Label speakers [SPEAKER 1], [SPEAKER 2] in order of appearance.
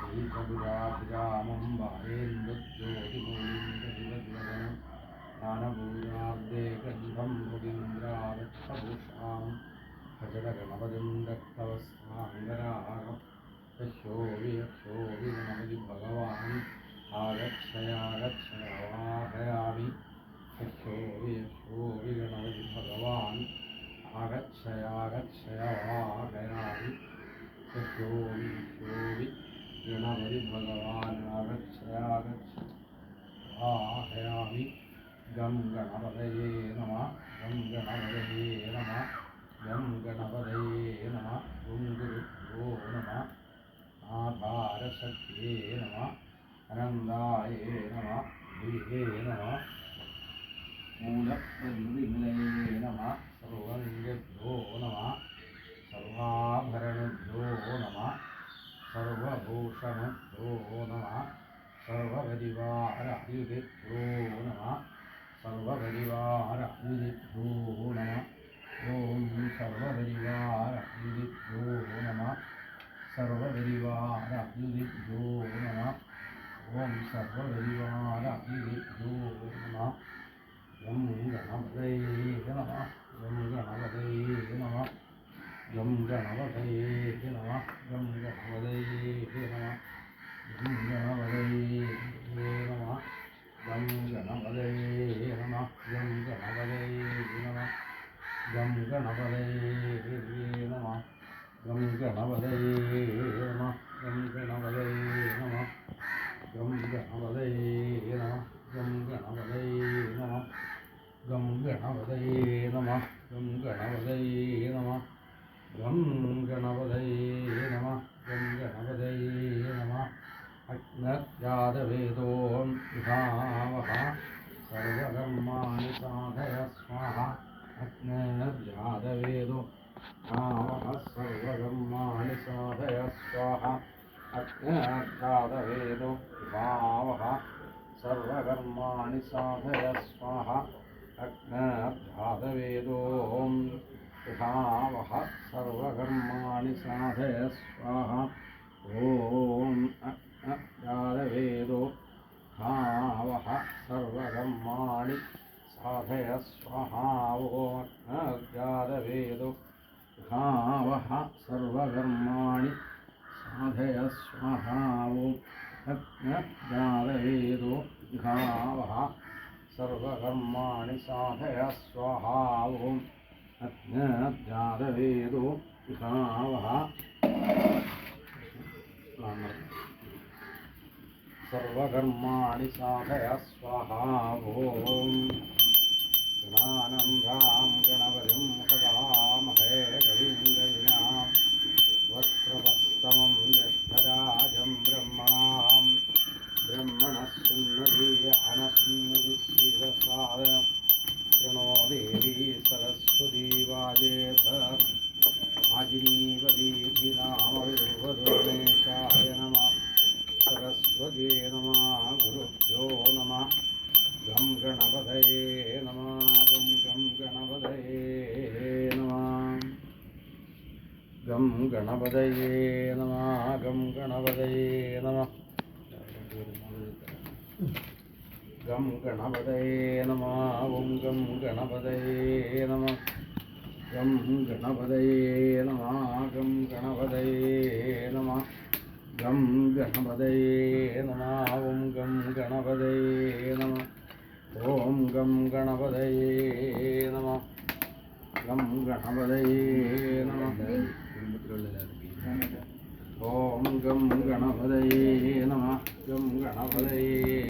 [SPEAKER 1] ീകപുരാഭിരാമം വായേന്ദ്രജ്യോതിമൂലിംഗം ജ്ഞാനപൂജാബ്ദേ ഗന്ധം മുഗീന്ദ്രാവക്ഷഭൂഷാം ഭജതഗണപതിം രക്തവസ്ത്രാംഗരാഗം യശോ ഗണപതി ഭഗവാൻ ആഗച്ഛയാഗച്ഛയാവാഹയാമി യശോ ഗണപതി ഭഗവാൻ ആഗച്ഛയാഗച്ഛയാവാഹയാമി യശോ ഗണപതി ഭഗവാൻ ആഗച്ഛയാഗച്ഛയാവാഹയാമി ഗം ഗണപതയേ നമഃ ഗം ഗണപതയേ നമഃ ഗം ഗണപതയേ നമഃ ഗും ഗുരുഭ്യോ നമഃ ആധാരശക്തിയേ നമഃ അനന്തായേ നമഃ ഗുരുവേ നമഃ മൂലപ്രകൃതിനിലയേ നമഃ സർവലിംഗഭ്യോ നമഃ സർവാഭരണഭ്യോ നമഃ സർവഭൂഷണഭ്യോ നമഃ സർവപരിവാരയുധിഭ്യോ നമഃ സർവപരിവാരയുധിഭ്യോ നമഃ ഓം സർവപരിവാരയുധിഭ്യോ നമഃ സർവപരിവാരയുധിഭ്യോ നമഃ ഓം സർവപരിവാരയുധിഭ്യോ നമഃ ഗം ഗണപതയേ നമഃ ഗം ഗണപതയേ നമഃ ഗം ഗണപതയേ നമഃ ഗം ഗണപതയേ നമഃ ഗം ഗണപതയേ നമഃ ഗം ഗണപതയേ നമഃ ഗം ഗണപതയേ നമഃ ഗം ഗണപതയേ നമഃ ഗം ഗണപതയേ നമഃ ഗം ഗണപതയേ നമഃ ഗം ഗണപതയേ നമഃ ഗം ഗണപതയേ നമഃ ഗം ഗണപതയേ നമഃ ഗം ഗണപതയേ നമഃ ഗം ഗണപതയേ നമഃ ഗം ഗണപതയേ നമഃ അജ്ഞാതവേദോം വിഭാവഃ സർവകർമാണി സാധയ സ്വാഹ അജ്ഞാതവേദോ ഭാവഃ സർവകർമാണി സാധയ സ്വാഹ അജ്ഞാതവേദോ ഭാവഃ സർവകർമാണി സാധയ സ്വാഹ അജ്ഞാതവേദോം ഭാവഃ സർവകർമാണി സാധയ സ്വാഹ ഓം അജ്ഞാതവേദോ ഭാവഃ സർവകർമാണി സാധയ സ്വാഹ ഓം അജ്ഞാതവേദോ ഭാവഃ സർവകർമാണി സാധയ സ്വാഹ ഓം അജ്ഞാതവേദോ ഭാവഃ സർവകർമാണി സാധയ സ്വാഹ ഓം അജ്ഞാതവേദോ ഭാവഃ സർവകർമാണി സാധയ സ്വാഹ ഓം ഗണാനന്ദാം ഗണപതിം ഹവാമഹേ കവിം കവിനാം വക്രവസ്തമം ജ്യേഷ്ഠരാജം ബ്രഹ്മണസുന്നതി അനസുന്നതി ശ്രീരസാദനം പ്രണോ ദേവി സരസ്വതി വാജേത ആജിനീവദീധിനാമവിർവദോണേശായ നമഃ സരസ്വതീ നമഃ ഗുരുഭ്യോ നമഃ ഗം ഗണപതയേ നമഃ ഓം ഗം ഗണപതയേ നമഃ ഗം ഗണപതയേ നമഃ ഗം ഗണപതയേ നമഃ ഗം ഗണപതയേ നമഃ ഓം ഗം ഗണപതയേ നമഃ ഗം ഗണപതയേ നമഃ ഗം ഗണപതയേ നമഃ ഗം ഗണപതയേ നമഃ ഓം ഗം ഗണപതയേ നമഃ ഓം ഗം ഗണപതയേ നമഃ ഗം ഗണപതയേ നമഃ ഓം ഗം ഗണപതയേ നമഃ ഗം ഗണപതയേ